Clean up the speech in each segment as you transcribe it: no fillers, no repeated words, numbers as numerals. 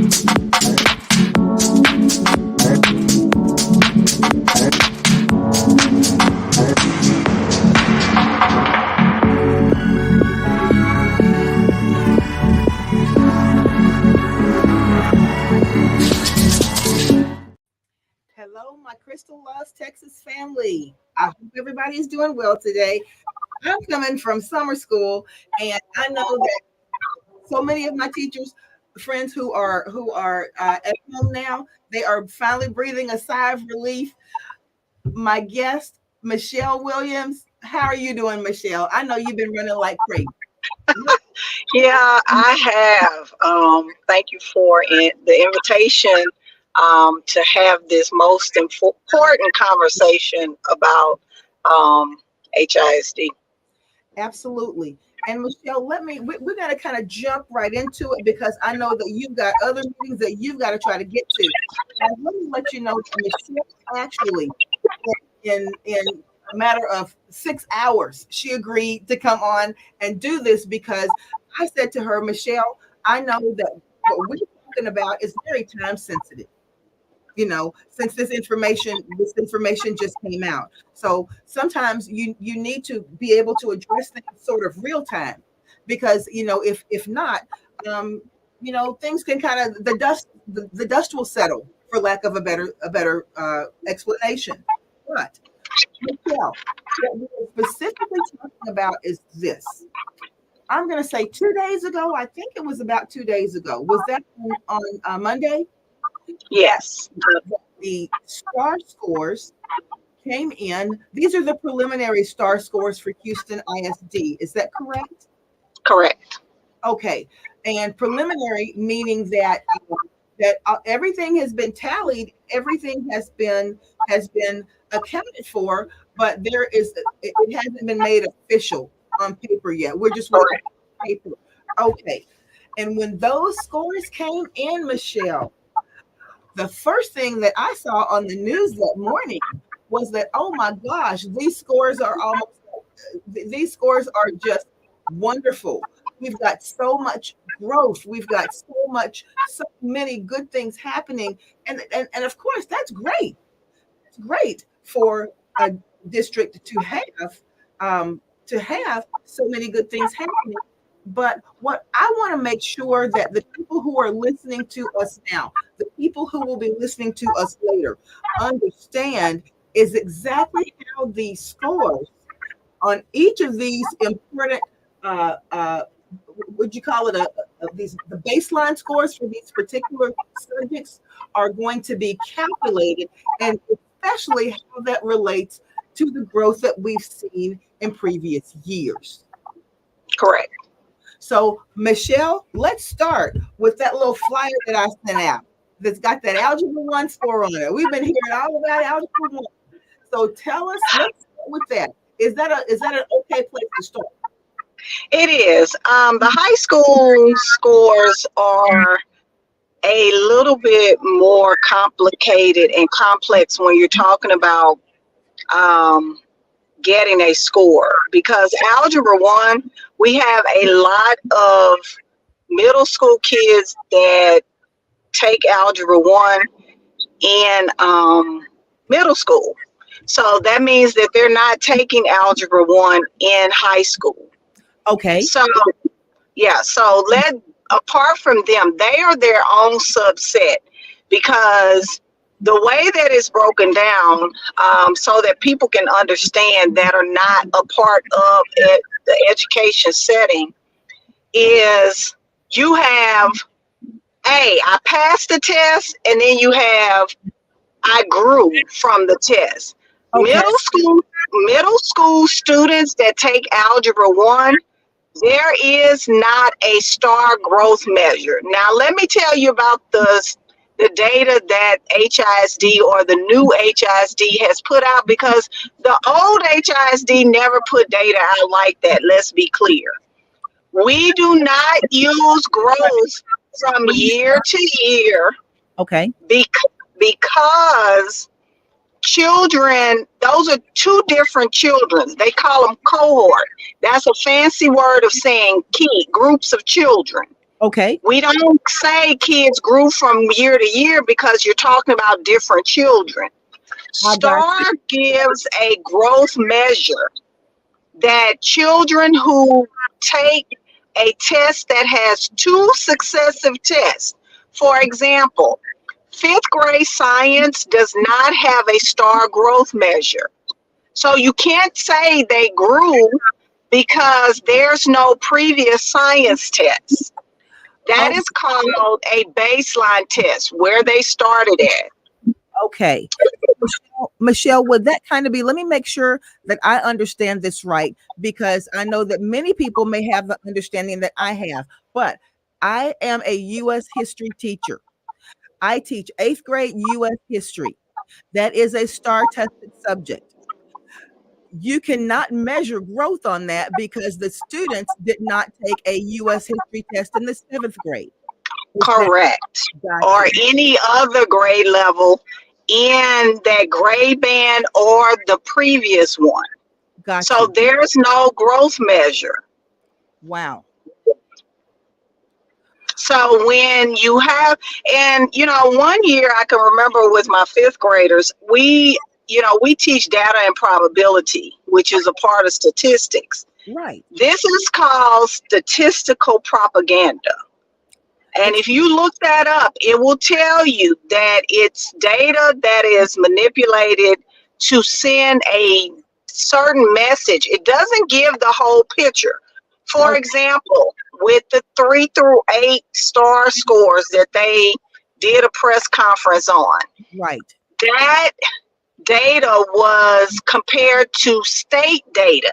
Hello, my Crystal Loves Texas family. I hope everybody is doing well today. I'm coming from summer school, and I know that so many of my teachers, friends who are at home now, they are finally breathing a sigh of relief. My guest, Michelle Williams. How are you doing, Michelle? I know you've been running like crazy. Yeah, I have. Thank you for the invitation to have this most important conversation about HISD. Absolutely. And Michelle, we're going to kind of jump right into it because I know that you've got other meetings that you've got to try to get to. And let me let you know that Michelle actually, in a matter of 6 hours, she agreed to come on and do this because I said to her, Michelle, I know that what we're talking about is very time sensitive, since this information just came out. So sometimes you need to be able to address things sort of real time, because if not, things can kind of the dust will settle, for lack of a better explanation. But Michelle, what we're specifically talking about is this. I'm going to say 2 days ago. I think it was about 2 days ago. Was that on Monday? Yes, The STAAR scores came in. These are the preliminary STAAR scores for Houston ISD. Is that correct? correct. Okay. And preliminary meaning that everything has been tallied, everything has been accounted for, but it hasn't been made official on paper yet. We're just waiting for paper. Okay. And when those scores came in, Michelle, the first thing that I saw on the news that morning was that, oh my gosh, these scores are just wonderful. We've got so much growth. We've got so many good things happening. And of course, that's great. It's great for a district to have so many good things happening. But what I want to make sure that the people who are listening to us now, the people who will be listening to us later, understand is exactly how these scores on each of these important, would you call it the baseline scores for these particular subjects are going to be calculated, and especially how that relates to the growth that we've seen in previous years. Correct. So, Michelle, let's start with that little flyer that I sent out that's got that Algebra 1 score on it. We've been hearing all about Algebra 1. So tell us, let's start with that. Is that an okay place to start? It is. The high school scores are a little bit more complicated and complex when you're talking about getting a score, because Algebra 1, we have a lot of middle school kids that take Algebra 1 in middle school. So that means that they're not taking Algebra 1 in high school. Okay. So, yeah, apart from them, they are their own subset, because the way that it's broken down, so that people can understand that are not a part of the education setting, is you have, I passed the test, and then you have, I grew from the test. Okay. Middle school students that take Algebra 1, there is not a STAAR growth measure. Now, let me tell you about the data that HISD, or the new HISD, has put out, because the old HISD never put data out like that. Let's be clear. We do not use growth from year to year. Okay. Because children, those are two different children. They call them cohort. That's a fancy word of saying groups of children. Okay. We don't say kids grew from year to year because you're talking about different children. I got STAR gives a growth measure that children who take a test that has two successive tests, for example, fifth grade science does not have a STAR growth measure. So you can't say they grew because there's no previous science test. That Oh, is called a baseline test, where they started at. okay. Michelle, would that kind of be, let me make sure that I understand this right, because I know that many people may have the understanding that I have, but I am a U.S. history teacher. I teach eighth grade U.S. history. That is a STAR tested subject. You cannot measure growth on that because the students did not take a U.S. history test in the seventh grade. Is that Correct. got Or you? any other grade level in that grade band or the previous one. Got So you. there's no growth measure. Wow. So when you have, and one year I can remember with my fifth graders, we teach data and probability, which is a part of statistics. Right. This is called statistical propaganda. And if you look that up, it will tell you that it's data that is manipulated to send a certain message. It doesn't give the whole picture. For Okay. example, with the 3 through 8 STAR scores that they did a press conference on, Right. that data was compared to state data,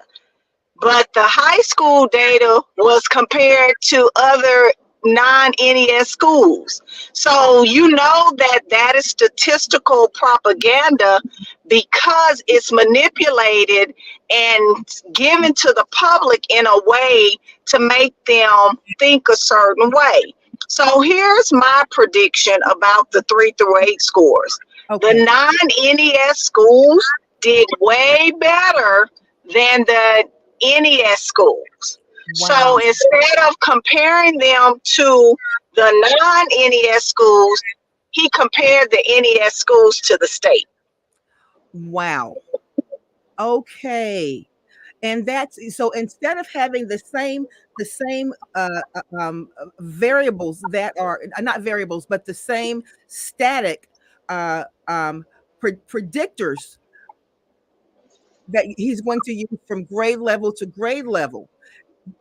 but the high school data was compared to other non-NES schools. So you know that is statistical propaganda because it's manipulated and given to the public in a way to make them think a certain way. So here's my prediction about the 3 through 8 scores. The Okay. non-NES schools did way better than the NES schools. So Wow. instead of comparing them to the non-NES schools, he compared the NES schools to the state. Wow. Okay. And that's so instead of having the same variables that are not variables, but the same static uh, um, predictors that he's going to use from grade level to grade level.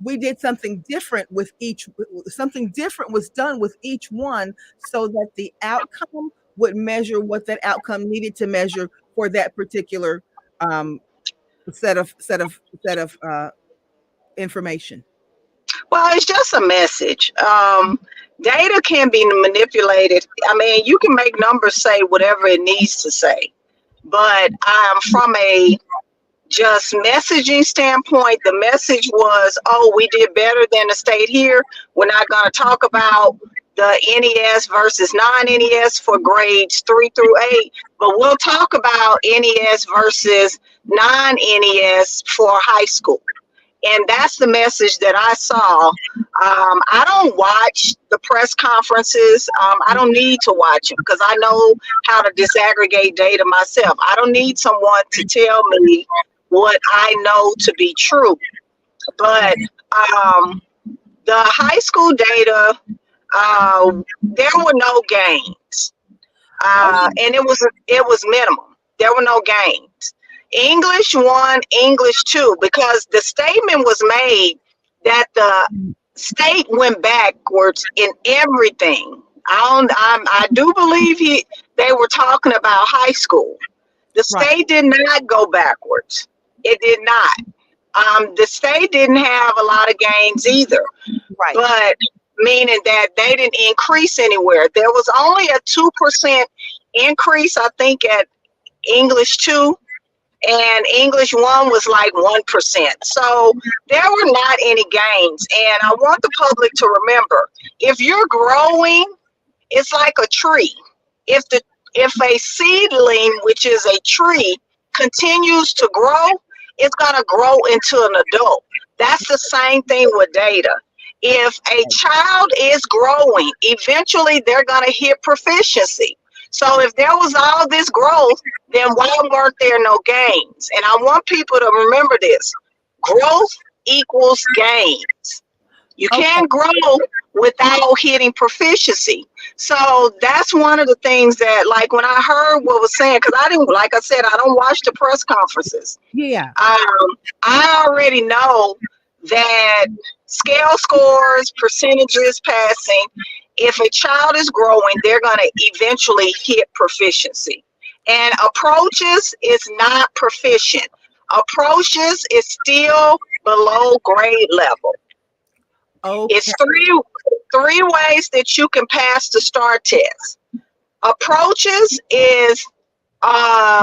We did something different with each, something different was done with each one so that the outcome would measure what that outcome needed to measure for that particular um, set of information. Well, it's just a message. Data can be manipulated. I mean, you can make numbers say whatever it needs to say, but from a just messaging standpoint, the message was, oh, we did better than the state here. We're not going to talk about the NES versus non-NES for grades 3 through 8, but we'll talk about NES versus non-NES for high school. And that's the message that I saw. I don't watch the press conferences. I don't need to watch them because I know how to disaggregate data myself. I don't need someone to tell me what I know to be true. But the high school data, there were no gains, Oh, and it was minimum. There were no gains. English 1, English 2, because the statement was made that the state went backwards in everything. I do believe they were talking about high school. The right, state did not go backwards. It did not. The state didn't have a lot of gains either, right, but meaning that they didn't increase anywhere. There was only a 2% increase, I think, at English 2, and English 1 was like 1%. So there were not any gains. And I want the public to remember, if you're growing, it's like a tree. If a seedling, which is a tree, continues to grow, it's going to grow into an adult. That's the same thing with data. If a child is growing, eventually they're going to hit proficiency. So if there was all this growth, then why weren't there no gains? And I want people to remember this. Growth equals gains. You Okay. can't grow without hitting proficiency. So that's one of the things that, like, when I heard what was saying, because I didn't, like I said, I don't watch the press conferences. Yeah. I already know that scale scores, percentages, passing, if a child is growing, they're going to eventually hit proficiency. And approaches is not proficient. Approaches is still below grade level. Okay. It's three ways that you can pass the STAAR test. Approaches is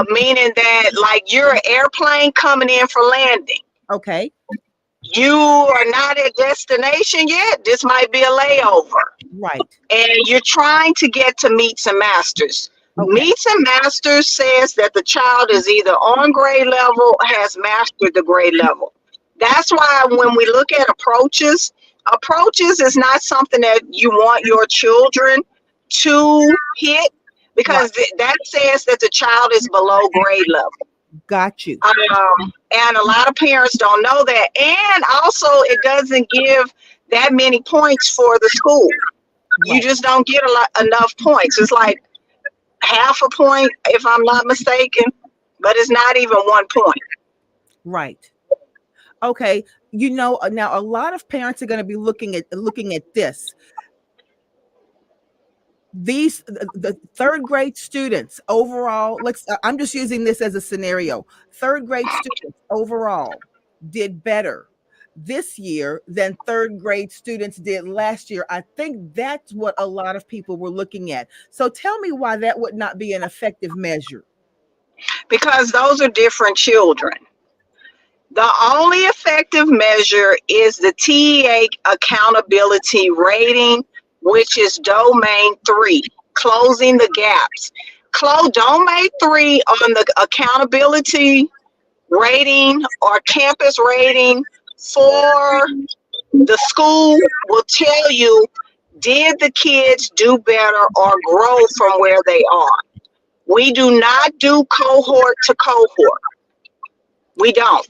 meaning that, like, you're an airplane coming in for landing. Okay. You are not at destination yet. This might be a layover. Right. And you're trying to get to meets and masters. Okay. Meets and masters says that the child is either on grade level or has mastered the grade level. That's why when we look at approaches is not something that you want your children to hit, because that says that the child is below grade level. Got you. And a lot of parents don't know that. And also, it doesn't give that many points for the school. You just don't get enough points. It's like half a point, if I'm not mistaken, but it's not even 1 point. Right. Okay. You know, now a lot of parents are going to be looking at this. The third grade students overall, I'm just using this as a scenario. Third grade students overall did better this year than third grade students did last year. I think that's what a lot of people were looking at. So tell me why that would not be an effective measure. Because those are different children. The only effective measure is the TEA accountability rating, which is domain 3, closing the gaps. Domain 3 on the accountability rating or campus rating for the school will tell you, did the kids do better or grow from where they are? We do not do cohort to cohort. We don't.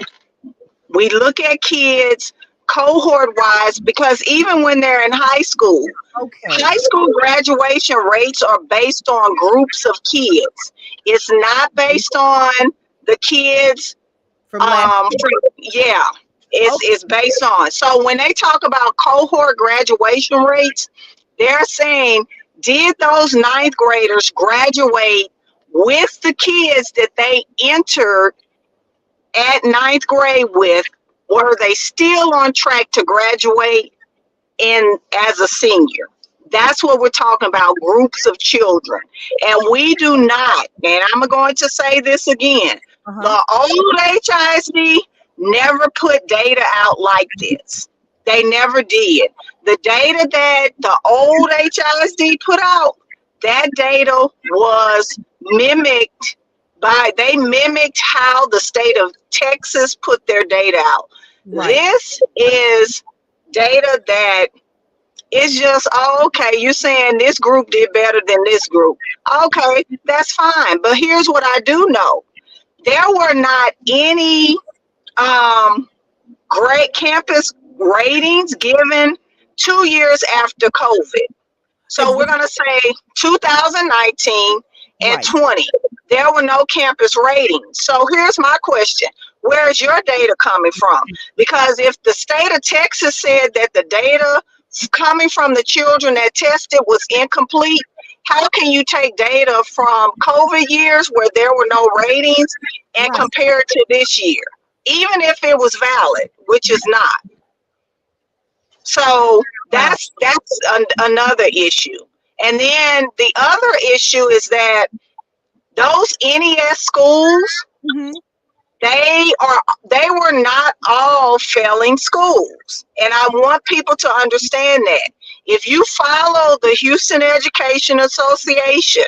We look at kids cohort wise, because even when they're in high school, high school graduation rates are based on groups of kids. It's not based on the kids it's based on. So when they talk about cohort graduation rates, they're saying, did those ninth graders graduate with the kids that they entered at ninth grade with? Were they still on track to graduate as a senior? That's what we're talking about, groups of children. And we do not, and I'm going to say this again, the old HISD never put data out like this. They never did. The data that the old HISD put out, that data was mimicked they mimicked how the state of Texas put their data out. Right. This is data that is just, okay, you're saying this group did better than this group. Okay, that's fine. But here's what I do know. There were not any great campus ratings given 2 years after COVID. So we're going to say 2019 and 20. There were no campus ratings. So here's my question. Where is your data coming from? Because if the state of Texas said that the data coming from the children that tested was incomplete, how can you take data from COVID years where there were no ratings and compare it to this year, even if it was valid, which is not? So that's another issue. And then the other issue is that those NES schools, they were not all failing schools. And I want people to understand that. If you follow the Houston Education Association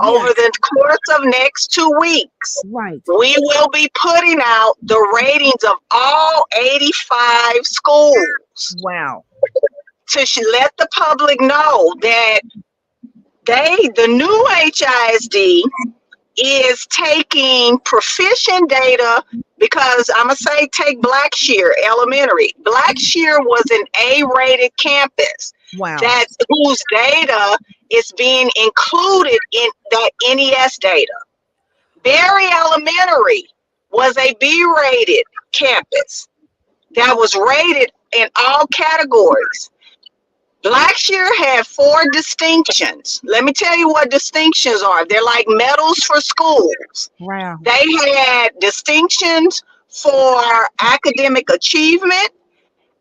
over the course of next 2 weeks, we will be putting out the ratings of all 85 schools. Wow. to let the public know that the new HISD is taking proficient data, because I'm gonna say take Blackshear Elementary. Blackshear was an A-rated campus Wow. that whose data is being included in that NES data. Berry Elementary was a B-rated campus that was rated in all categories. Blackshear had 4 distinctions. Let me tell you what distinctions are. They're like medals for schools. Wow. They had distinctions for academic achievement,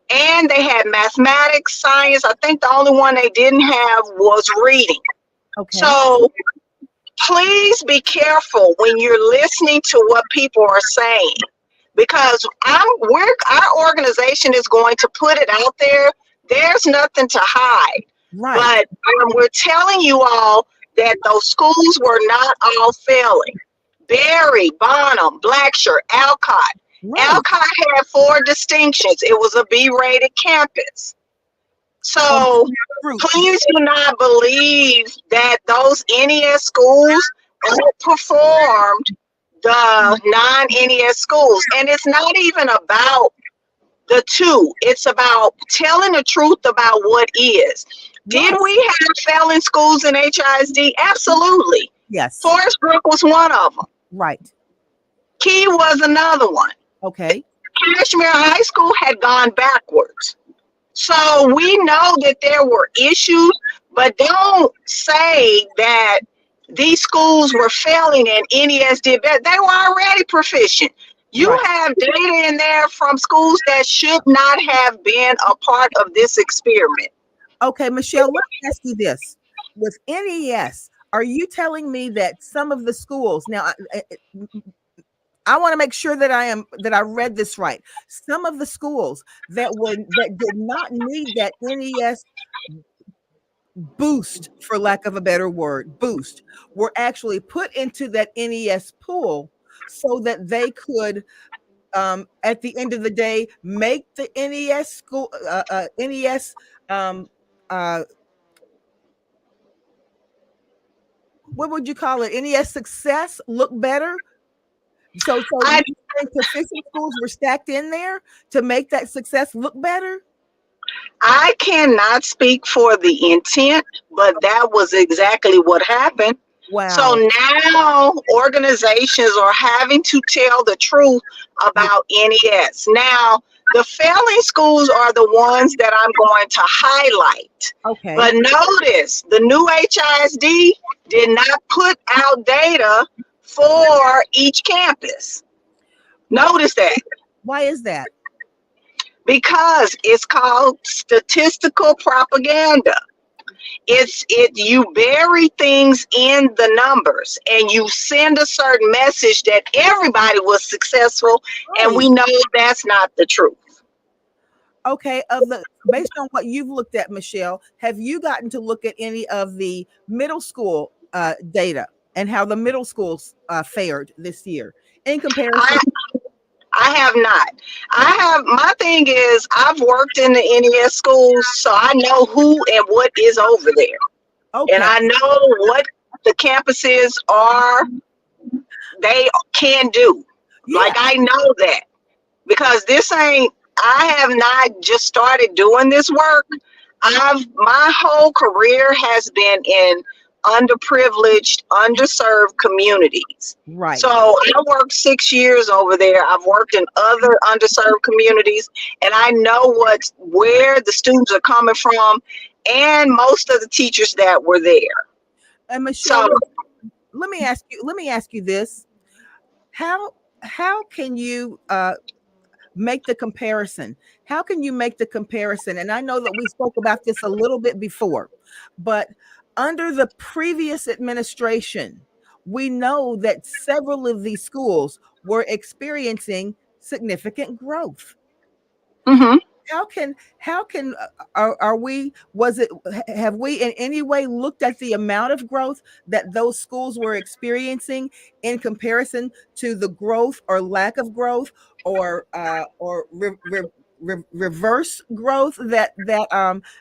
and they had mathematics, science. I think the only one they didn't have was reading. Okay. So please be careful when you're listening to what people are saying, because our organization is going to put it out there. There's nothing to hide. Right. But we're telling you all that those schools were not all failing. Berry, Bonham, Blackshear, Alcott. Right. Alcott had 4 distinctions. It was a B-rated campus. So please do not believe that those NES schools outperformed the non-NES schools. And it's not even about the two. It's about telling the truth about what is. Did we have failing schools in HISD? Absolutely. Yes. Forest Brook was one of them. Right. Key was another one. Okay. Cashmere High School had gone backwards. So we know that there were issues, but don't say that these schools were failing and NES did better. They were already proficient. You have data in there from schools that should not have been a part of this experiment. Okay, Michelle, let me ask you this. With NES, are you telling me that some of the schools now I want to make sure that I read this right. Some of the schools that did not need that NES boost, for lack of a better word, boost, were actually put into that NES pool so that they could at the end of the day make the NES school NES what would you call it? NES success look better. So proficient schools were stacked in there to make that success look better? I cannot speak for the intent, but that was exactly what happened. Wow. So now organizations are having to tell the truth about NES. Now, the failing schools are the ones that I'm going to highlight. Okay. But notice, the new HISD did not put out data for each campus. Notice that. Why is that? Because it's called statistical propaganda. You bury things in the numbers and you send a certain message that everybody was successful, and we know that's not the truth. Okay, based on what you've looked at, Michelle, have you gotten to look at any of the middle school data and how the middle schools fared this year in comparison? I have not. My thing is, I've worked in the NES schools, so I know who and what is over there. Okay. And I know what the campuses they can do. Yeah. Like, I know that. Because I have not just started doing this work. My whole career has been in underprivileged, underserved communities. Right. So I worked 6 years over there. I've worked in other underserved communities, and I know where the students are coming from, and most of the teachers that were there. And Michelle, let me ask you this: How can you make the comparison? How can you make the comparison? And I know that we spoke about this a little bit before, but under the previous administration, we know that several of these schools were experiencing significant growth. Mm-hmm. Have we in any way looked at the amount of growth that those schools were experiencing in comparison to the growth or lack of growth or reverse growth that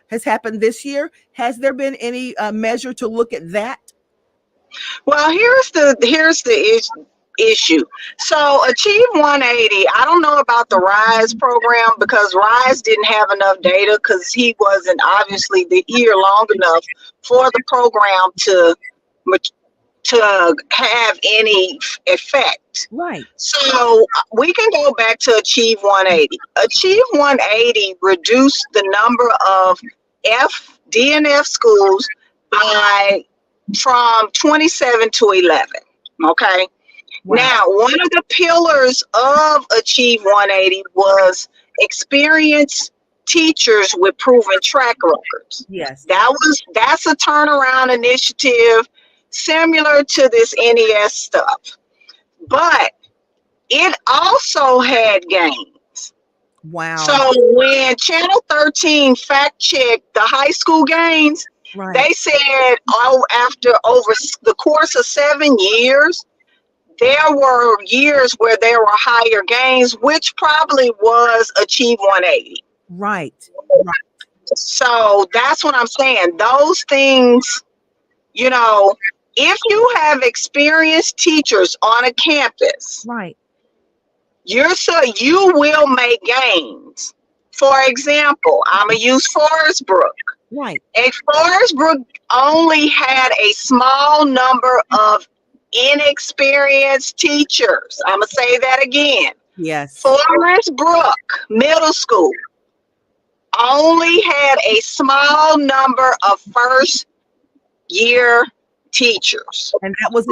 has happened this year? Has there been any measure to look at that? Well, issue. So Achieve 180. I don't know about the Rise program because Rise didn't have enough data because he wasn't obviously here long enough for the program to have any effect. Right. So we can go back to Achieve 180. Achieve 180 reduced the number of DNF schools by from 27 to 11. Okay. Wow. Now, one of the pillars of Achieve 180 was experienced teachers with proven track records. Yes. That's a turnaround initiative similar to this NES stuff. But it also had gains. Wow. So when Channel 13 fact checked the high school gains, Right. they said, after over the course of 7 years, there were years where there were higher gains, which probably was Achieve 180. Right. So that's what I'm saying. Those things, if you have experienced teachers on a campus, Right. you will make gains. For example, I'm going to use Forest Brook. Right. And Forest Brook only had a small number of inexperienced teachers. I'm going to say that again. Yes. Forest Brook Middle School only had a small number of first year teachers. And that was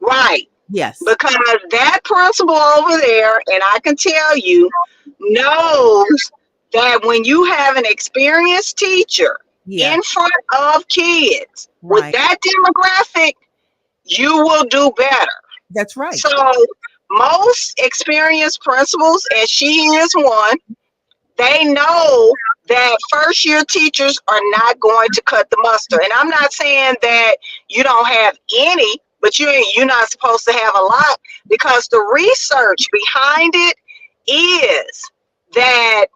right. Yes. Because that principal over there, and I can tell you, knows that when you have an experienced teacher in front of kids with that demographic, you will do better. That's right. So most experienced principals, and she is one, they know that first year teachers are not going to cut the mustard. And I'm not saying that you don't have any, but you're not supposed to have a lot, because the research behind it is that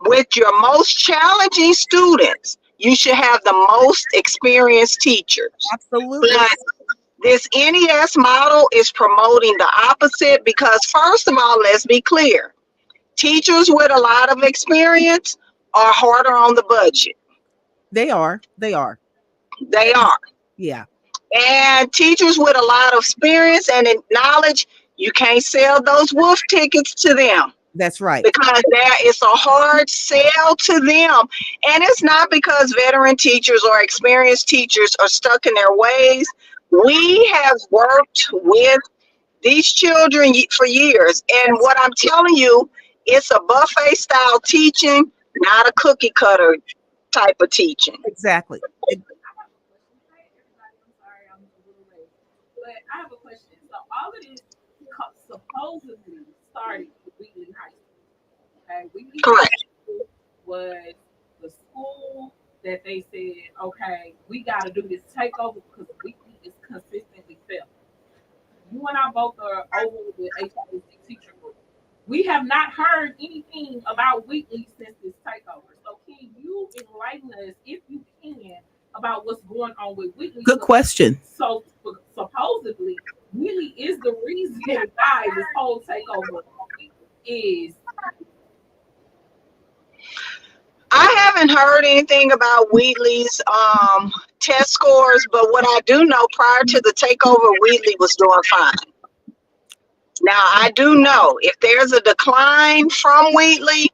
with your most challenging students, you should have the most experienced teachers. Absolutely. But this NES model is promoting the opposite because, first of all, let's be clear. Teachers with a lot of experience are harder on the budget. They are. Yeah. And teachers with a lot of experience and knowledge, you can't sell those wolf tickets to them. That's right. Because it's a hard sell to them. And it's not because veteran teachers or experienced teachers are stuck in their ways. We have worked with these children for years. And what I'm telling you, it's a buffet style teaching, not a cookie cutter type of teaching. Exactly. But I have a question. So all of this supposedly started with Wheatley High School. Okay, Wheatley High School was the school that they said, okay, we got to do this takeover because Wheatley is consistently failing. You and I both are over the HISD teacher group. We have not heard anything about Wheatley since this takeover. So can you enlighten us, if you can, about what's going on with Wheatley? Good question. So supposedly, Wheatley is the reason why this whole takeover is. I haven't heard anything about Wheatley's test scores, but what I do know, prior to the takeover, Wheatley was doing fine. Now, I do know if there's a decline from Wheatley,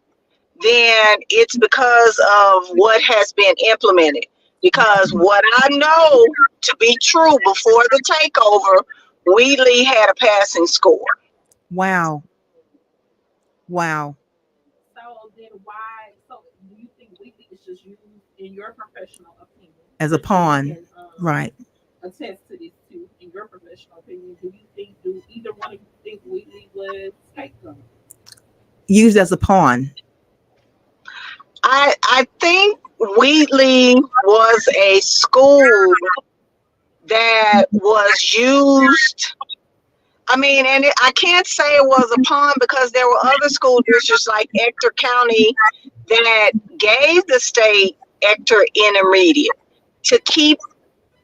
then it's because of what has been implemented. Because what I know to be true before the takeover, Wheatley had a passing score. Wow. So then why? So do you think Wheatley is just used, in your professional opinion, as a pawn? Can, right. Attest to this too. In your professional opinion, do either one of you think Wheatley was scapegoat? Used as a pawn. I think Wheatley was a school that was used. I mean, and I can't say it was a pawn because there were other school districts like Ector County that gave the state Ector Intermediate to keep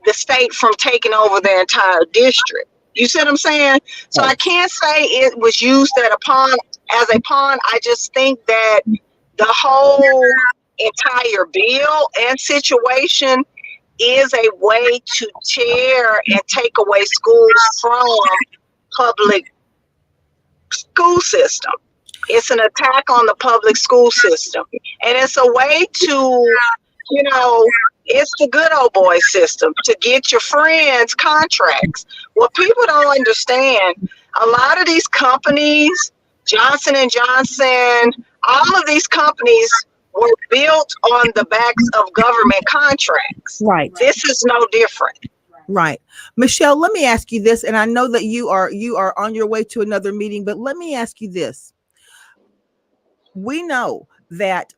the state from taking over their entire district. You see what I'm saying? So I can't say it was used as a pawn. I just think that the whole entire bill and situation is a way to tear and take away schools from public school system. It's an attack on the public school system. And it's a way to, it's the good old boy system to get your friends contracts. What people don't understand, a lot of these companies, Johnson and Johnson, all of these companies were built on the backs of government contracts. Right. This is no different. Right. Michelle, let me ask you this, and I know that you are on your way to another meeting, but let me ask you this. We know that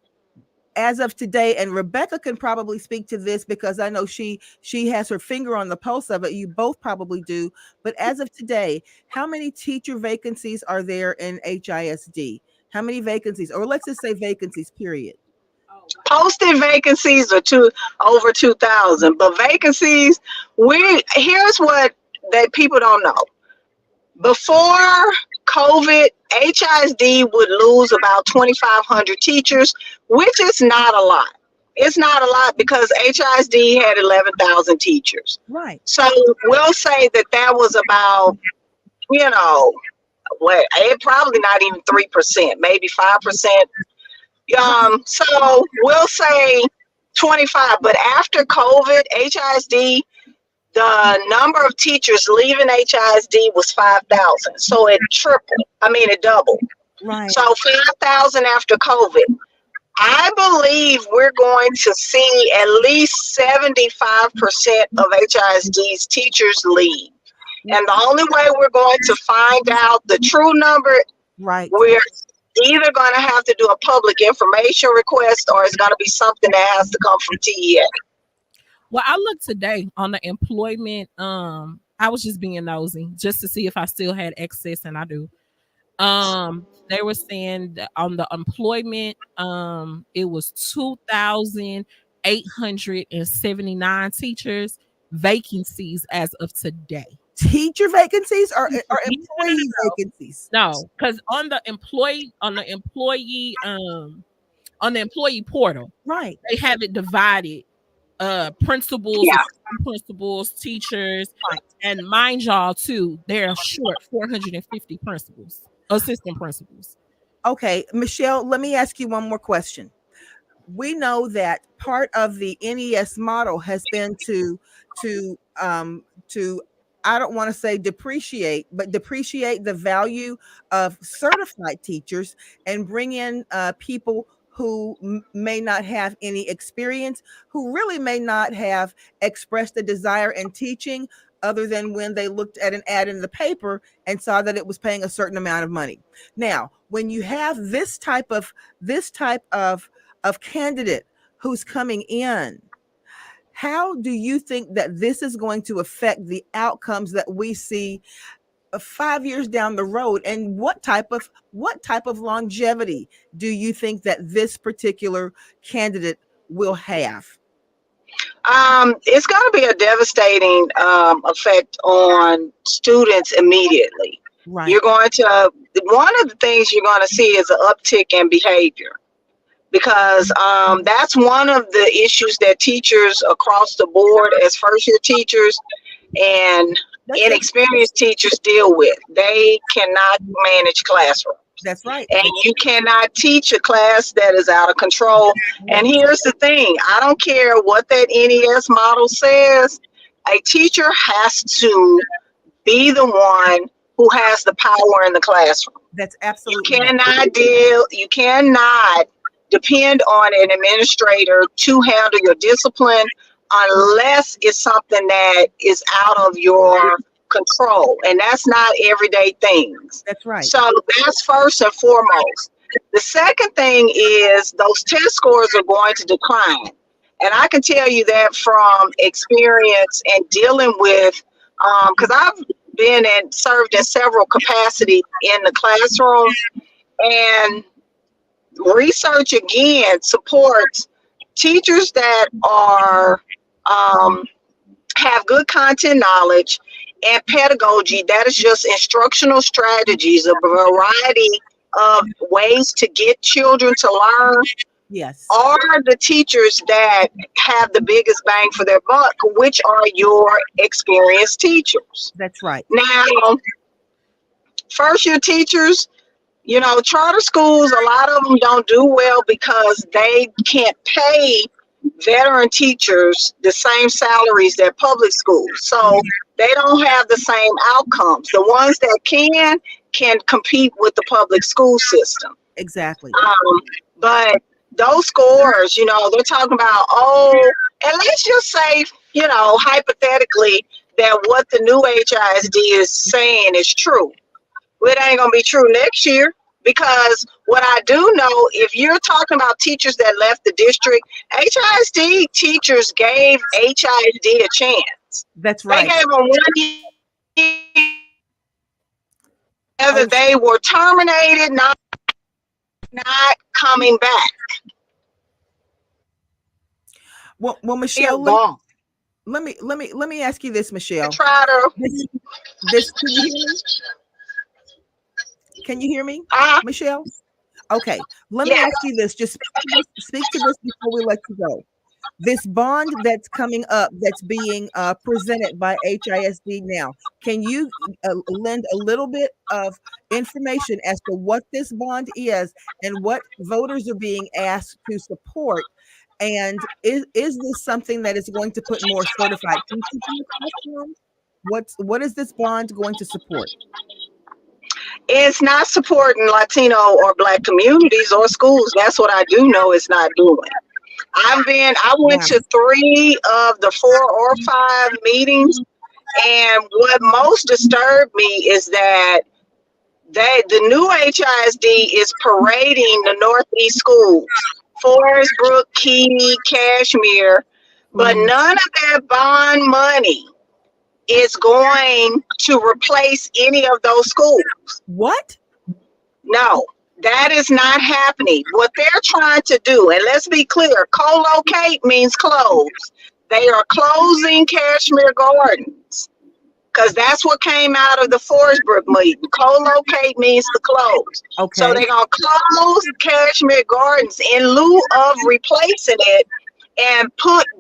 as of today, and Rebecca can probably speak to this because I know she has her finger on the pulse of it. You both probably do. But as of today, how many teacher vacancies are there in HISD? How many vacancies, or let's just say vacancies, period? Posted vacancies are over 2,000, but vacancies, here's what that people don't know. Before COVID, HISD would lose about 2,500 teachers, which is not a lot. It's not a lot because HISD had 11,000 teachers. Right. So we'll say that was about, it probably not even 3%, maybe 5%. So we'll say 25, but after COVID, HISD, the number of teachers leaving HISD was 5,000. So it doubled. Right. So 5,000 after COVID. I believe we're going to see at least 75% of HISD's teachers leave. And the only way we're going to find out the true number, right, we're either going to have to do a public information request or it's going to be something that has to come from TEA. Well, I looked today on the employment. I was just being nosy just to see if I still had access, and I do. They were saying that on the employment, it was 2,879 teachers vacancies as of today. Teacher vacancies or employee vacancies? No, because on the employee portal, right, they have it divided. Principals, principals, teachers, right. And mind y'all too, they're short 450 principals, assistant principals. Okay, Michelle, let me ask you one more question. We know that part of the NES model has been to I don't want to say depreciate the value of certified teachers and bring in people who may not have any experience, who really may not have expressed a desire in teaching other than when they looked at an ad in the paper and saw that it was paying a certain amount of money. Now, when you have this type of candidate who's coming in, how do you think that this is going to affect the outcomes that we see 5 years down the road, and what type of longevity do you think that this particular candidate will have? It's going to be a devastating effect on students immediately. Right. One of the things you're going to see is an uptick in behavior, because that's one of the issues that teachers across the board, as first year teachers and inexperienced teachers, deal with. They cannot manage classrooms. That's right. And you cannot teach a class that is out of control. And here's the thing, I don't care what that NES model says, a teacher has to be the one who has the power in the classroom. That's absolutely you cannot depend on an administrator to handle your discipline unless it's something that is out of your control, and that's not everyday things. That's right. So that's first and foremost. The second thing is those test scores are going to decline, and I can tell you that from experience and dealing with, because I've been and served in several capacities in the classroom, and research again supports teachers that are have good content knowledge and pedagogy. That is just instructional strategies, a variety of ways to get children to learn, Yes. are the teachers that have the biggest bang for their buck, which are your experienced teachers. That's right. Now, first year teachers, you know, charter schools, a lot of them don't do well because they can't pay veteran teachers the same salaries that public schools. So they don't have the same outcomes. The ones that can compete with the public school system. Exactly. But those scores, you know, they're talking about, and let's just say, you know, hypothetically, that what the new HISD is saying is true. Well, it ain't going to be true next year, because what I do know, if you're talking about teachers that left the district, HISD teachers gave HISD a chance. That's They right. gave them 1 year, whether they were terminated, not coming back. Well, They're Michelle, gone. let me ask you this, Michelle. Try to This can you hear me, Michelle? Okay, let me Yeah. ask you this. Just speak to this before we let you go. This bond that's coming up, that's being presented by HISD now, can you lend a little bit of information as to what this bond is and what voters are being asked to support? And is this something that is going to put more certified teachers in the classroom? What is this bond going to support? It's not supporting Latino or Black communities or schools. That's what I do know it's not doing. I went to 3 of the 4 or 5 meetings, and what most disturbed me is that the new HISD is parading the Northeast schools, Forest Brook, Key, Cashmere, but none of that bond money is going to replace any of those schools. What? No, that is not happening. What they're trying to do, and let's be clear, co-locate means close. They are closing Cashmere Gardens because that's what came out of the Forsberg meeting. Co-locate means to close. Okay. So they're going to close Cashmere Gardens in lieu of replacing it and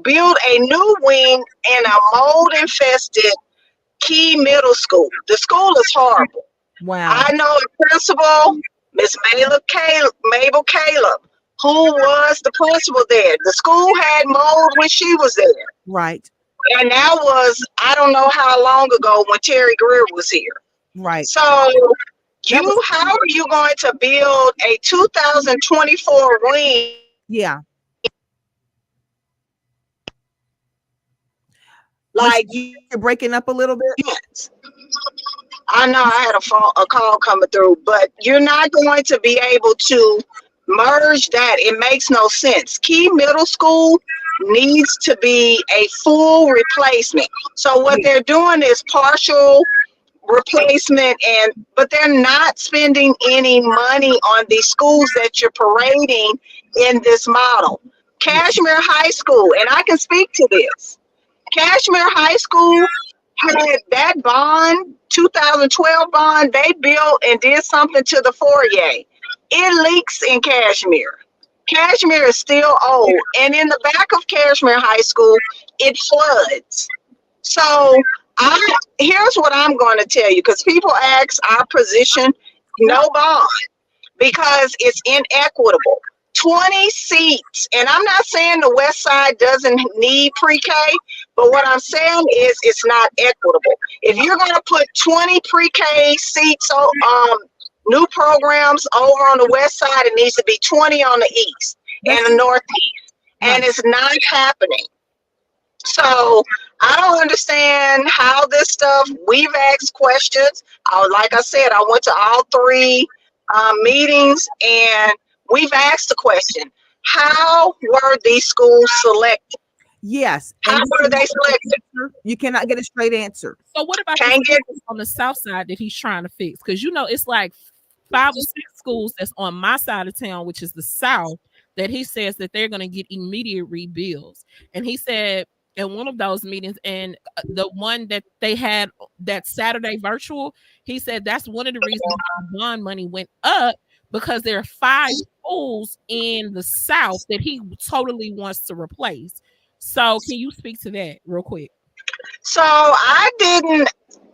build a new wing in a mold-infested Key Middle School. The school is horrible. Wow. I know a principal, Miss Mabel Caleb, who was the principal there. The school had mold when she was there. Right. And that was, I don't know how long ago, when Terry Greer was here. Right. So how are you going to build a 2024 wing? Yeah. Like you're breaking up a little bit. I know I had a call coming through, but you're not going to be able to merge that. It makes no sense. Key Middle School needs to be a full replacement. So what they're doing is partial replacement, but they're not spending any money on these schools that you're parading in this model. Cashmere High School, and I can speak to this. Cashmere High School had that bond, 2012 bond, they built and did something to the foyer. It leaks in Cashmere. Cashmere is still old. And in the back of Cashmere High School, it floods. So here's what I'm going to tell you, because people ask our position, no bond, because it's inequitable. 20 seats, and I'm not saying the West Side doesn't need pre-K, but what I'm saying is it's not equitable. If you're going to put 20 pre-K seats, new programs over on the West Side, it needs to be 20 on the East and the Northeast, and it's not happening. So I don't understand how this stuff, we've asked questions. Like I said, I went to all 3 meetings, and we've asked the question, how were these schools selected? Yes, How and were they selected? you cannot get a straight answer. So what about the Can't get. schools on the south side that he's trying to fix? Because it's like 5 or 6 schools that's on my side of town, which is the south, that he says that they're going to get immediate rebuilds. And he said in one of those meetings, and the one that they had that Saturday virtual, he said that's one of the reasons why bond money went up, because there are 5 schools in the south that he totally wants to replace. So can you speak to that real quick? So I didn't.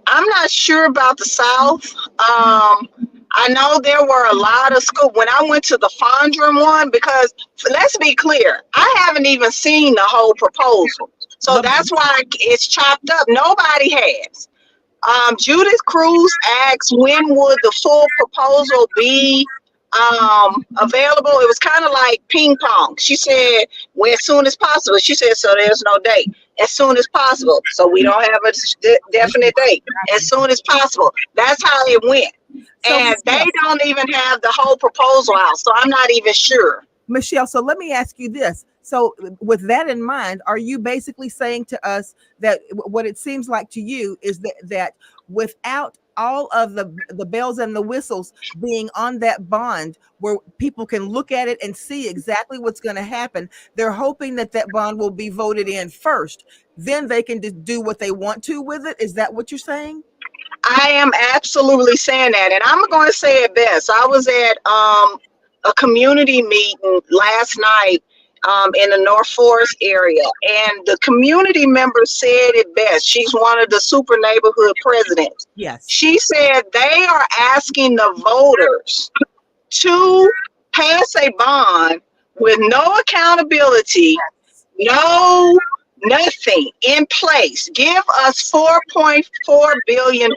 I'm not sure about the South. I know there were a lot of schools when I went to the Fondren one, because let's be clear, I haven't even seen the whole proposal. So that's why it's chopped up. Nobody has. Judith Cruz asked when would the full proposal be available. It was kind of like ping pong. She said, well, as soon as possible. She said, so there's no date. As soon as possible. So we don't have a definite date. As soon as possible. That's how it went. So, And they don't even have the whole proposal out. So I'm not even sure. Michelle, so let me ask you this. So with that in mind, are you basically saying to us that what it seems like to you is that without all of the bells and the whistles being on that bond where people can look at it and see exactly what's going to happen, they're hoping that that bond will be voted in first, then they can do what they want to with it? Is that what you're saying? I am absolutely saying that, and I'm going to say it best. I was at a community meeting last night in the North Forest area, and the community member said it best. She's one of the super neighborhood presidents. Yes. She said they are asking the voters to pass a bond with no accountability, no nothing in place. Give us $4.4 billion.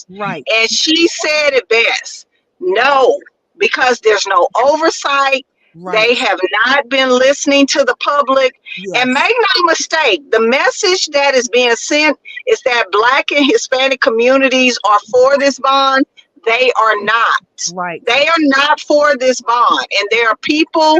Right. And she said it best. No, because there's no oversight. Right. They have not been listening to the public. Yes. And make no mistake, the message that is being sent is that Black and Hispanic communities are for this bond. They are not. Right. They are not for this bond. And there are people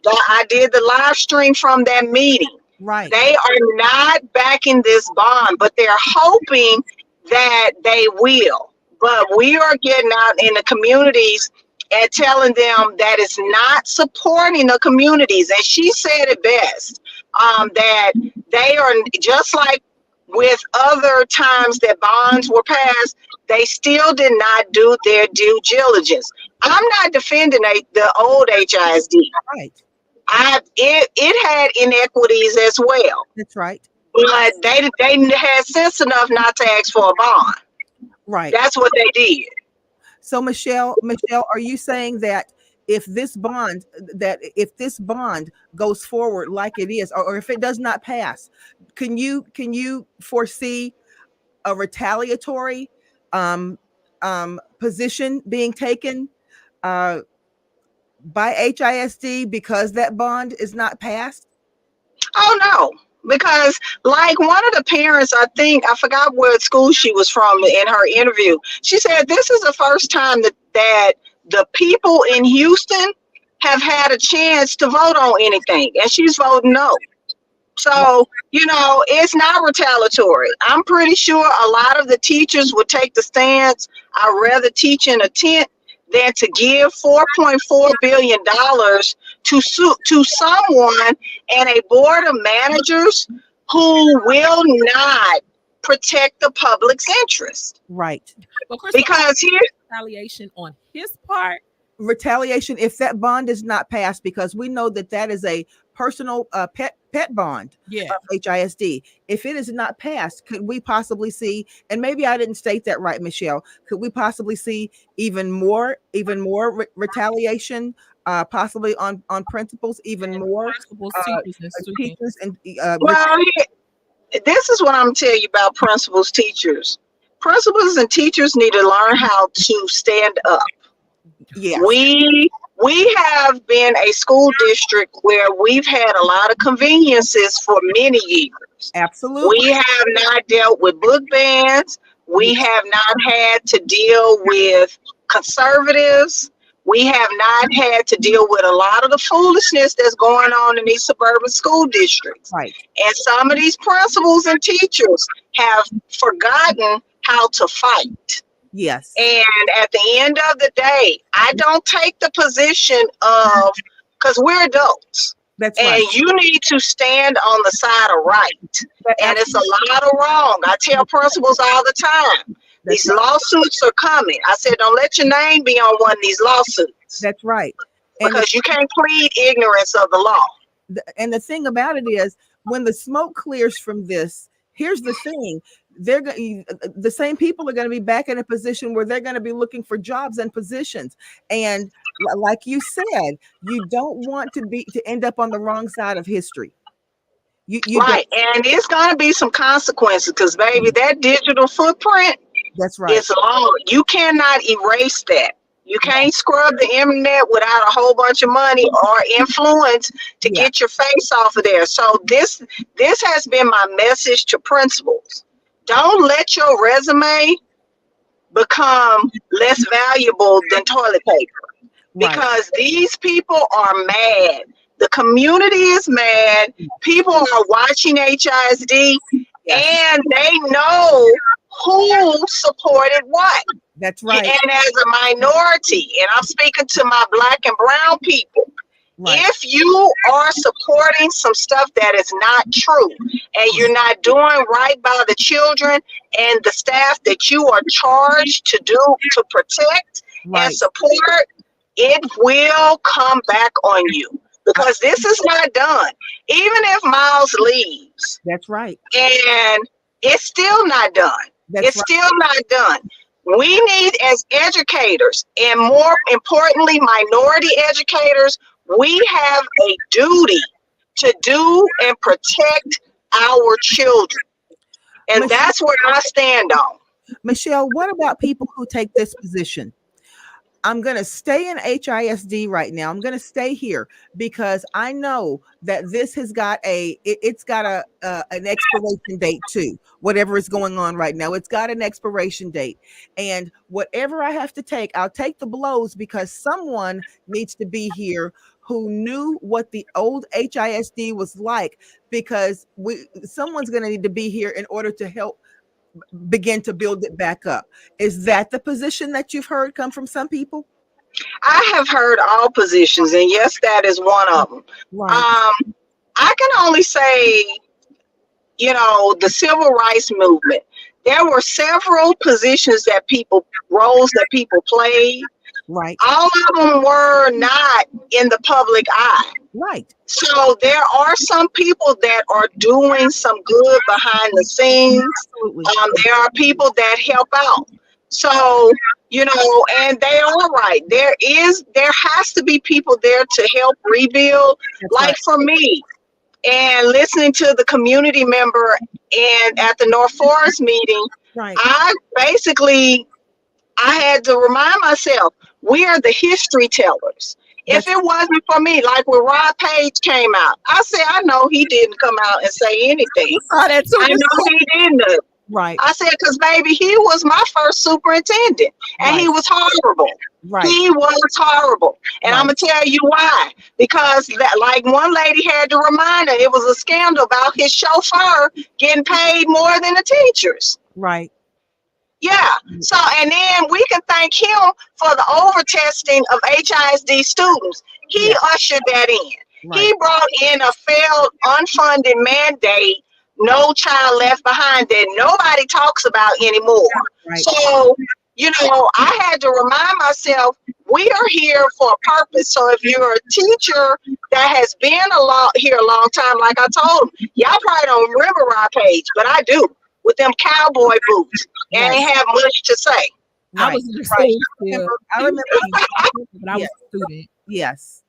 that I did the live stream from that meeting. Right. They are not backing this bond, but they're hoping that they will. But we are getting out in the communities and telling them that it's not supporting the communities. And she said it best, that they are just like with other times that bonds were passed, they still did not do their due diligence. I'm not defending the old HISD. Right. It had inequities as well. That's right. But they had sense enough not to ask for a bond. Right. That's what they did. So Michelle, are you saying that if this bond goes forward like it is, or if it does not pass, can you foresee a retaliatory position being taken by HISD because that bond is not passed? Oh no, because like one of the parents, I forgot what school she was from in her interview. She said this is the first time that the people in Houston have had a chance to vote on anything, and she's voting no. So, it's not retaliatory. I'm pretty sure a lot of the teachers would take the stance, I'd rather teach in a tent than to give $4.4 billion to someone and a board of managers who will not protect the public's interest. Right. Because here, retaliation on his part. Retaliation if that bond is not passed, because we know that is a personal pet bond of HISD. If it is not passed, could we possibly see, and maybe I didn't state that right, Michelle, could we possibly see even more retaliation, possibly on principals, even more teachers and well, this is what I'm telling you about principals, teachers. Principals and teachers need to learn how to stand up. Yes. We have been a school district where we've had a lot of conveniences for many years. Absolutely. We have not dealt with book bans. We have not had to deal with conservatives. We have not had to deal with a lot of the foolishness that's going on in these suburban school districts. Right. And some of these principals and teachers have forgotten how to fight. Yes. And at the end of the day, I don't take the position of, because we're adults. That's And right. you need to stand on the side of right. And it's a lot of wrong. I tell principals all the time, That's these lawsuits are coming. I said, don't let your name be on one of these lawsuits. That's right. And Because you can't plead ignorance of the law. and the thing about it is, when the smoke clears from this, here's the thing: the same people are going to be back in a position where they're going to be looking for jobs and positions. And like you said, you don't want to end up on the wrong side of history. You Right. And it's going to be some consequences because, baby, that digital footprint That's right. is long. You cannot erase that. You can't scrub the internet without a whole bunch of money or influence to get your face off of there. So this has been my message to principals. Don't let your resume become less valuable than toilet paper, because these people are mad. The community is mad. People are watching HISD and they know who supported what. That's right. And as a minority, and I'm speaking to my Black and brown people, if you are supporting some stuff that is not true and you're not doing right by the children and the staff that you are charged to protect and support, it will come back on you, because this is not done. Even if Miles leaves, that's right, and it's still not done. It's still not done. We need, as educators, and more importantly, minority educators, we have a duty to do and protect our children. And that's where I stand on. Michelle, what about people who take this position? I'm going to stay in HISD right now. I'm going to stay here because I know that this has got it's got an expiration date too. Whatever is going on right now, it's got an expiration date. And whatever I have to take, I'll take the blows, because someone needs to be here who knew what the old HISD was like, because someone's going to need to be here in order to help begin to build it back up. Is that the position that you've heard come from some people? I have heard all positions, and yes, that is one of them. I can only say, the civil rights movement, there were several positions roles that people played. Right. All of them were not in the public eye. Right. So there are some people that are doing some good behind the scenes. Absolutely. There are people that help out. So, and they are right. There has to be people there to help rebuild. For me, and listening to the community member and at the North Forest meeting, I had to remind myself, we are the history tellers. If it wasn't for me, like when Rod Page came out, I said, I know he didn't come out and say anything. I know he didn't. Right. I said, because baby, he was my first superintendent, and he was horrible. Right. He was horrible. And I'm going to tell you why. Because one lady had to remind her, it was a scandal about his chauffeur getting paid more than the teachers. Right. Yeah. So, and then we can thank him for the over testing of HISD students. He ushered that in. He brought in a failed unfunded mandate, No Child Left Behind, that nobody talks about anymore. So, I had to remind myself, we are here for a purpose. So if you're a teacher that has been here a long time, like I told them, y'all probably don't remember Rod Page, but I do, with them cowboy boots, and they have much to say. I was in school. I remember but I was a student. Yes.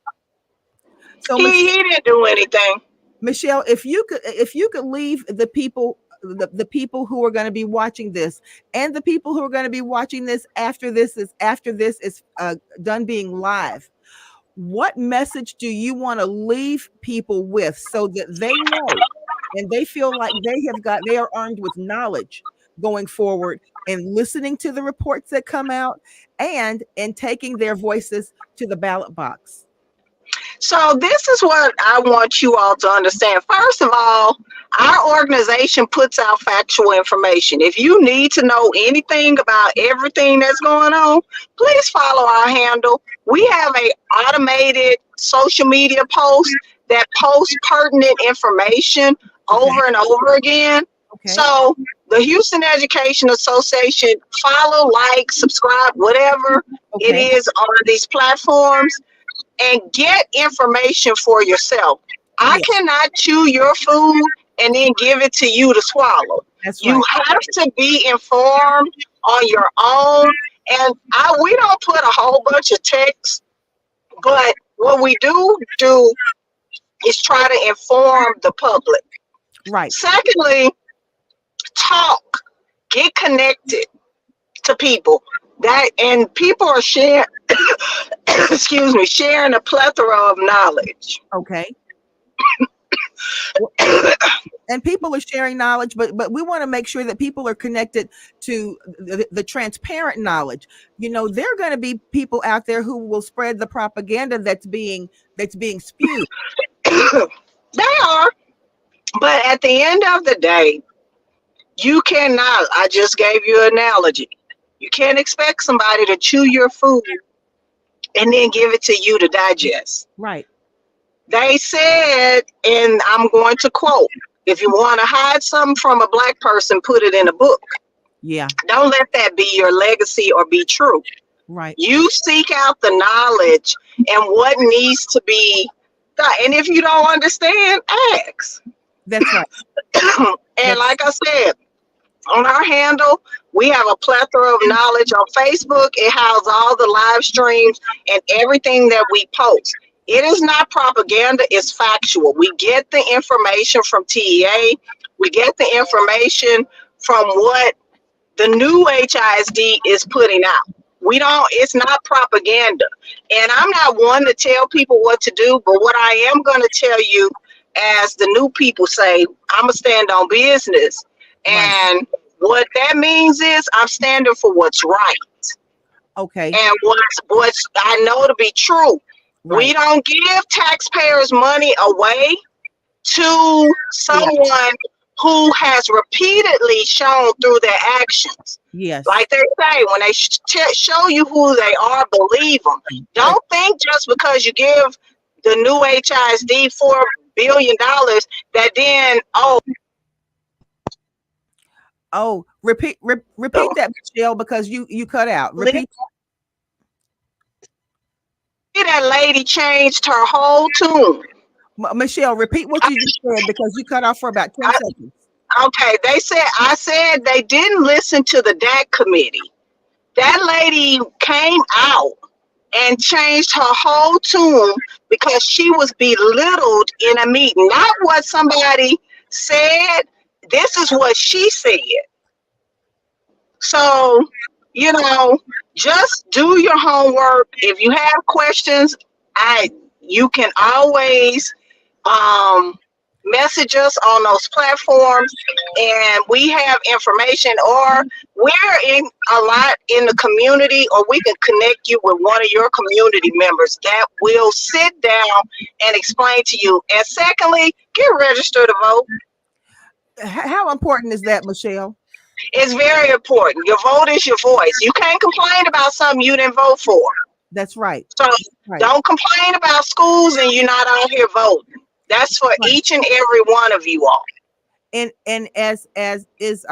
So he didn't do anything. Michelle, if you could leave the people who are going to be watching this, and the people who are going to be watching this after this is done being live, what message do you want to leave people with so that they know and they feel like they are armed with knowledge going forward and listening to the reports that come out and taking their voices to the ballot box. So this is what I want you all to understand. First of all, our organization puts out factual information. If you need to know anything about everything that's going on, please follow our handle. We have a automated social media post that posts pertinent information over and over again. Okay. So the Houston Education Association, follow, like, subscribe, whatever it is on these platforms, and get information for yourself. I cannot chew your food and then give it to you to swallow. You have to be informed on your own. And we don't put a whole bunch of text, but what we do is try to inform the public. Right. Secondly, talk, get connected to people. And people are sharing sharing a plethora of knowledge. Okay. And people are sharing knowledge, but we want to make sure that people are connected to the transparent knowledge. You know, there are going to be people out there who will spread the propaganda that's being spewed. They are, but at the end of the day, you cannot. I just gave you an analogy. You can't expect somebody to chew your food and then give it to you to digest. Right. They said, and I'm going to quote, if you want to hide something from a black person, put it in a book. Yeah. Don't let that be your legacy or be true. Right. You seek out the knowledge and what needs to be done. And if you don't understand, ask. That's right. And like I said, on our handle, we have a plethora of knowledge. On Facebook, it houses all the live streams and everything that we post. It is not propaganda, it's factual. We get the information from TEA. We get the information from what the new HISD is putting out. It's not propaganda. And I'm not one to tell people what to do, but what I am going to tell you, as the new people say, I'm going to stand on business. And what that means is I'm standing for what's right. Okay. And what's I know to be true. Right. We don't give taxpayers' money away to someone who has repeatedly shown through their actions. Yes. Like they say, when they show you who they are, believe them. Don't think just because you give the new HISD $4 billion that then, repeat that, Michelle, because you cut out. Repeat that lady changed her whole tune. Michelle, repeat what you just said because you cut off for about 10 seconds. Okay, I said they didn't listen to the DAC committee. That lady came out and changed her whole tune because she was belittled in a meeting. Not what somebody said, this is what she said. So, just do your homework. If you have questions, you can always message us on those platforms, and we have information, or we're in a lot in the community, or we can connect you with one of your community members that will sit down and explain to you. And secondly, get registered to vote. How important is that, Michelle? It's very important. Your vote is your voice. You can't complain about something you didn't vote for. That's right. So don't complain about schools and you're not out here voting. That's for each and every one of you all. And as is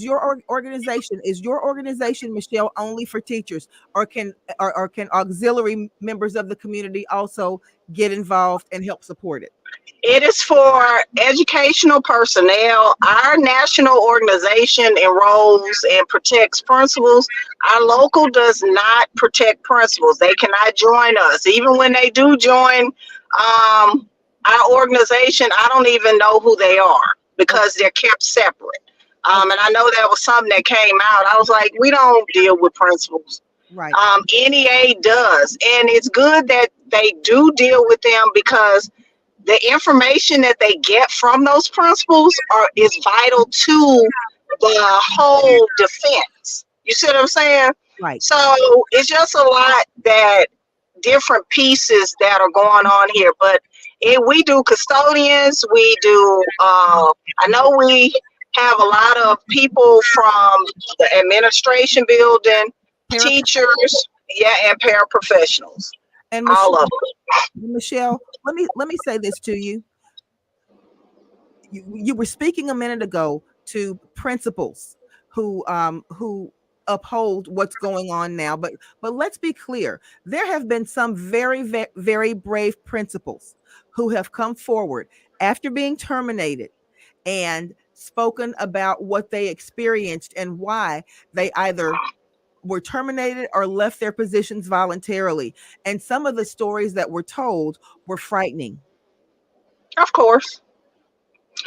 your organization, Michelle, only for teachers, or can auxiliary members of the community also get involved and help support it? It is for educational personnel. Our national organization enrolls and protects principals. Our local does not protect principals. They cannot join us. Even when they do join our organization, I don't even know who they are because they're kept separate. And I know that was something that came out. I was like, we don't deal with principals. Right. NEA does. And it's good that they do deal with them because the information that they get from those principals is vital to the whole defense. You see what I'm saying? Right. So it's just a lot that different pieces that are going on here. But we do custodians. We do. I know we have a lot of people from the administration building, Para- teachers, yeah, and paraprofessionals. and All of Michelle, let me say this to you. You were speaking a minute ago to principals who uphold what's going on now, but let's be clear, there have been some very brave principals who have come forward after being terminated and spoken about what they experienced and why they either were terminated or left their positions voluntarily, and some of the stories that were told were frightening. of course.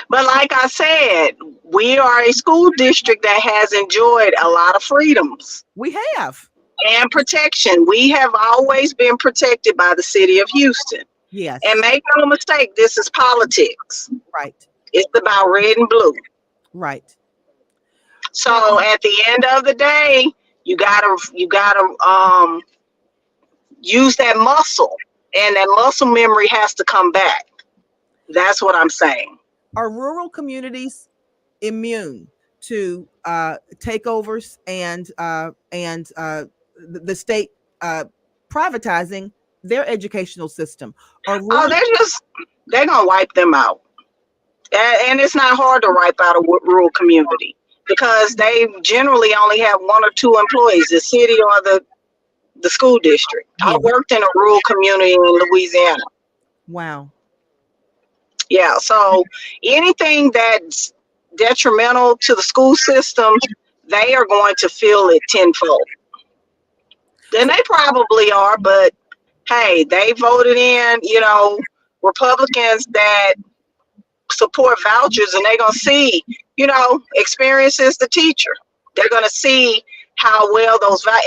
But like I said, we are a school district that has enjoyed a lot of freedoms We have. and protection. We have always been protected by the city of Houston. Yes. And make no mistake, this is politics. Right. It's about red and blue. Right. So at the end of the day, you gotta use that muscle, and that muscle memory has to come back. That's what I'm saying. Are rural communities immune to takeovers and the state privatizing their educational system? Are Oh, rural, they're gonna wipe them out. And it's not hard to wipe out a rural community because they generally only have one or two employees, the city or the school district. I Yeah. worked in a rural community in Louisiana. wow. Yeah, so anything that's detrimental to the school system, they are going to feel it tenfold. Then they probably are, but hey, they voted in, Republicans that support vouchers, and they're going to see, experience is the teacher. They're going to see how well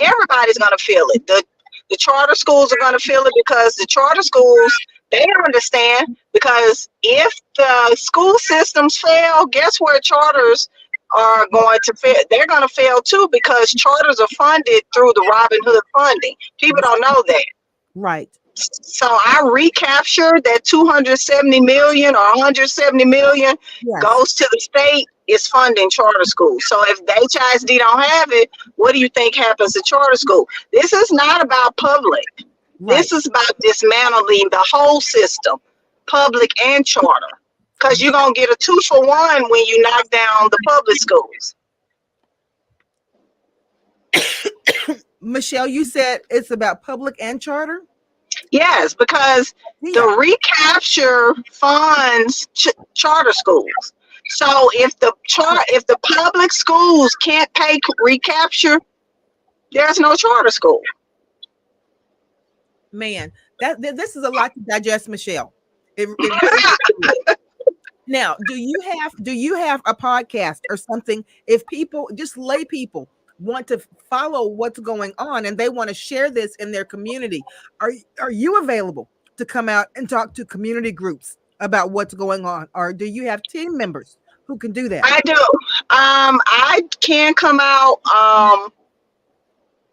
everybody's going to feel it. The charter schools are going to feel it because the charter schools, they understand, because if the school systems fail, guess where charters are going to fail? They're going to fail too, because charters are funded through the Robin Hood funding. People don't know that. Right. So I recapture that 270 million or 170 million Yes. goes to the state, is funding charter schools. So if the HISD don't have it, what do you think happens to charter school? This is not about public. Right. This is about dismantling the whole system, public and charter. Because you're going to get a 2-for-1 when you knock down the public schools. Michelle, you said it's about public and charter? Yes, because Yeah. the recapture funds charter schools. So if the public schools can't pay recapture, there's no charter school. Man, this is a lot to digest, Michelle. It really is. Now, do you have a podcast or something? If people, just lay people, want to follow what's going on and they want to share this in their community, are you available to come out and talk to community groups about what's going on, or do you have team members who can do that? I do. I can come out.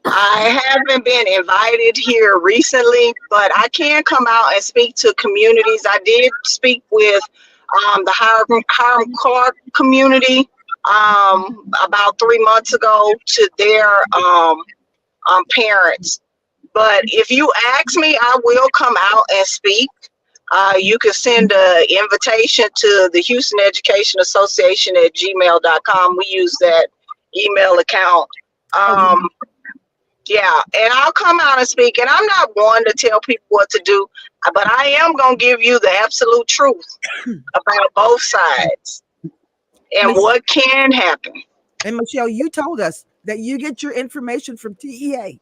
I haven't been invited here recently, but I can come out and speak to communities. I did speak with the Hiram Clark community about 3 months ago to their parents. But if you ask me, I will come out and speak. You can send an invitation to the Houston Education Association at gmail.com. We use that email account. Yeah, and I'll come out and speak. And I'm not one to tell people what to do, but I am going to give you the absolute truth about both sides and what can happen. And Michelle, you told us that you get your information from TEA.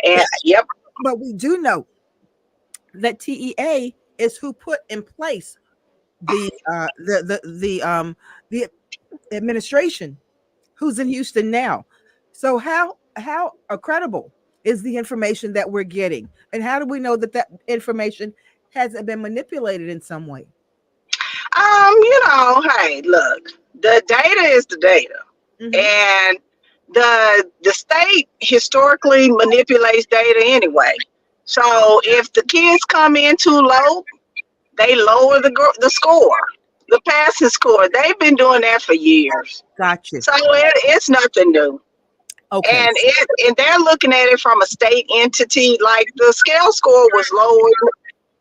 And yep. But we do know that TEA is who put in place the administration who's in Houston now. So how credible is the information that we're getting, and how do we know that information hasn't been manipulated in some way? Hey, look, the data is the data. Mhm. And the state historically manipulates data anyway. So if the kids come in too low, they lower the score, the passing score. They've been doing that for years. Got you. So it's nothing new. Okay. And they're looking at it from a state entity. Like the scale score was lowered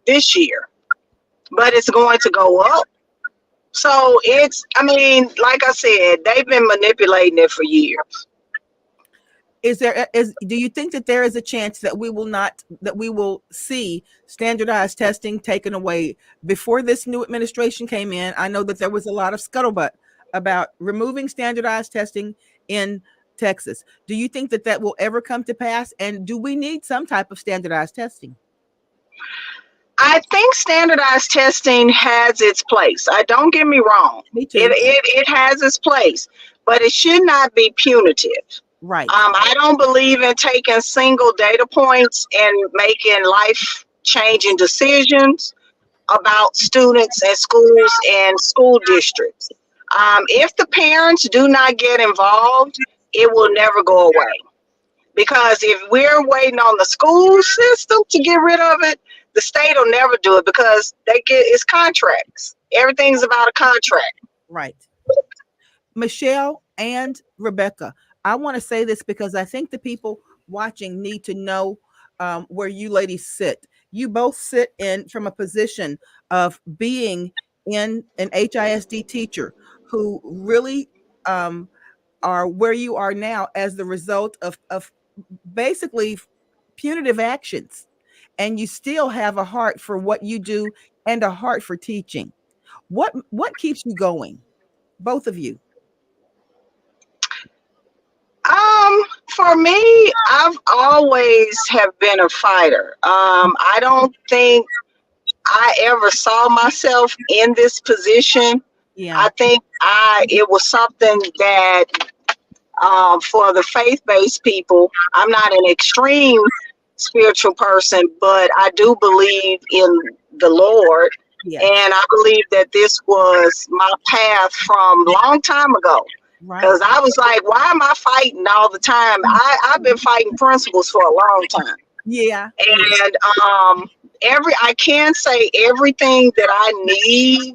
this year, but it's going to go up. So I mean, like I said, they've been manipulating it for years. Do you think that there is a chance that we will see standardized testing taken away before this new administration came in? I know that there was a lot of scuttlebutt about removing standardized testing in Texas. Do you think that will ever come to pass? And do we need some type of standardized testing? I think standardized testing has its place. I don't get me wrong. Me too. It has its place, but it should not be punitive. Right. I don't believe in taking single data points and making life changing decisions about students and schools and school districts. If the parents do not get involved, it will never go away. Because if we're waiting on the school system to get rid of it, the state will never do it because it's contracts. Everything's about a contract. Right. Michelle and Rebecca, I want to say this because I think the people watching need to know where you ladies sit. You both sit in from a position of being in an HISD teacher who really are where you are now as the result of basically punitive actions. And you still have a heart for what you do and a heart for teaching. What keeps you going? Both of you. For me, I've always have been a fighter. I don't think I ever saw myself in this position. Yeah. I think it was something that for the faith-based people, I'm not an extreme spiritual person, but I do believe in the Lord. Yeah. And I believe that this was my path from long time ago. Because I was like, why am I fighting all the time? I've been fighting principles for a long time. Yeah. And I can say everything that I need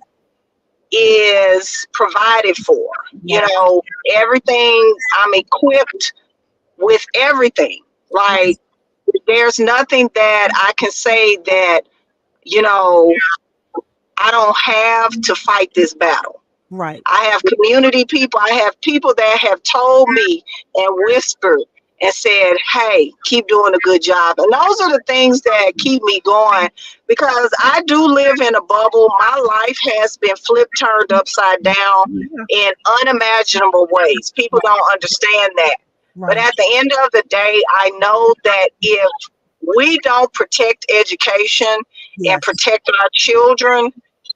is provided for. Yeah. You know, everything, I'm equipped with everything. Like, there's nothing that I can say that, you know, I don't have to fight this battle. Right. I have community people. I have people that have told me and whispered and said, hey, keep doing a good job. And those are the things that keep me going, because I do live in a bubble. My life has been flipped, turned upside down in unimaginable ways. People don't understand that. Right. But at the end of the day, I know that if we don't protect education and protect our children,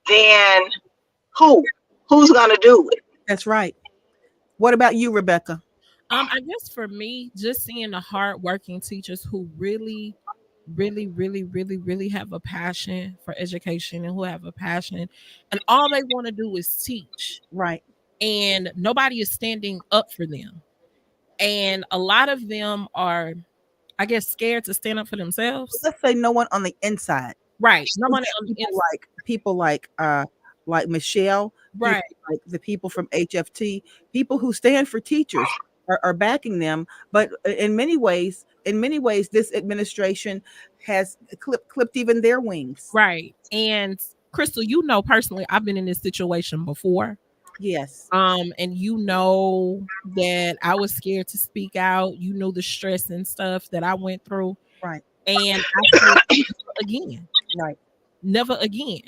then who's going to do it? That's right. What about you, Rebecca? I guess for me, just seeing the hardworking teachers who really, really, really, really, really have a passion for education and who have a passion, and all they want to do is teach. Right. And nobody is standing up for them. And a lot of them are, I guess, scared to stand up for themselves. Let's say no one on the inside. Right. No one on the inside. People like Michelle, right? Like the people from HFT, people who stand for teachers are backing them. But in many ways, this administration has clipped even their wings. Right. And Crystal, you know, personally, I've been in this situation before. Yes. And you know that I was scared to speak out. You know the stress and stuff that I went through. Right. And I said never again. Right. Never again.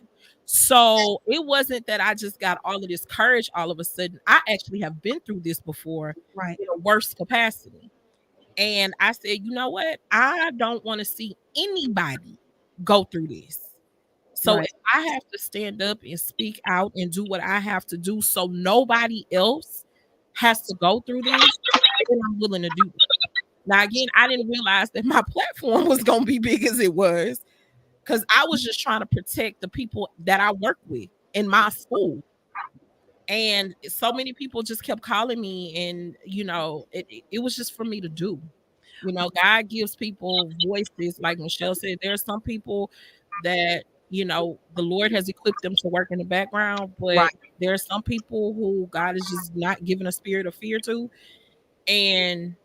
So it wasn't that I just got all of this courage all of a sudden. I actually have been through this before, right, in a worse capacity. And I said, you know what? I don't want to see anybody go through this. So if I have to stand up and speak out and do what I have to do so nobody else has to go through this, then I'm willing to do it. Now, again, I didn't realize that my platform was going to be big as it was, because I was just trying to protect the people that I work with in my school. And so many people just kept calling me, and it was just for me to do. God gives people voices. Like Michelle said, there are some people that the Lord has equipped them to work in the background, but Right. there are some people who God is just not giving a spirit of fear to, and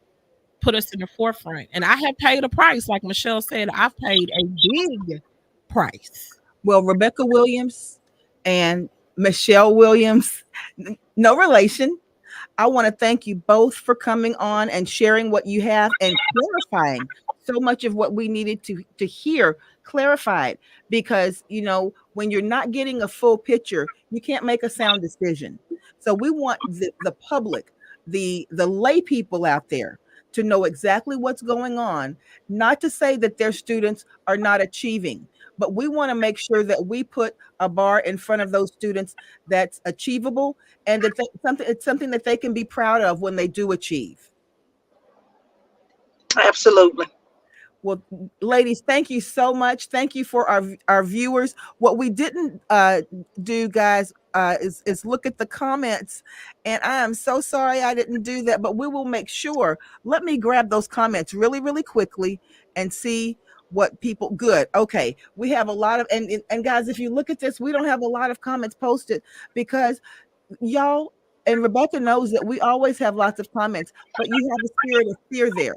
put us in the forefront. And I have paid a price. Like Michelle said, I've paid a big price. Well, Rebecca Williams and Michelle Williams, no relation. I want to thank you both for coming on and sharing what you have and clarifying so much of what we needed to hear clarified, because when you're not getting a full picture, you can't make a sound decision. So we want the public, the lay people out there, to know exactly what's going on, not to say that their students are not achieving, but we want to make sure that we put a bar in front of those students that's achievable, and that it's something that they can be proud of when they do achieve. Absolutely. Well, ladies, thank you so much. Thank you for our viewers. What we didn't do, guys, is look at the comments, and I am so sorry I didn't do that. But we will make sure. Let me grab those comments really, really quickly and see what people. Good. Okay, we have a lot of and guys, if you look at this, we don't have a lot of comments posted because y'all, and Rebecca knows that we always have lots of comments, but you have a spirit of fear there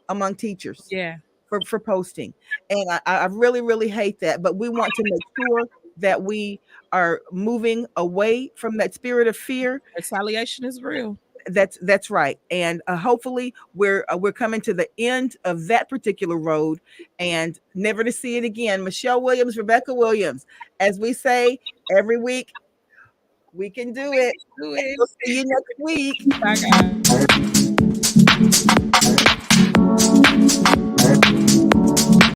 among teachers Yeah. for posting. And I really, really hate that. But we want to make sure that we are moving away from that spirit of fear. Retaliation is real. That's right. And hopefully we're coming to the end of that particular road and never to see it again. Michelle Williams, Rebecca Williams, as we say every week, we can do it. Do And it. we'll see you next week. Bye, guys.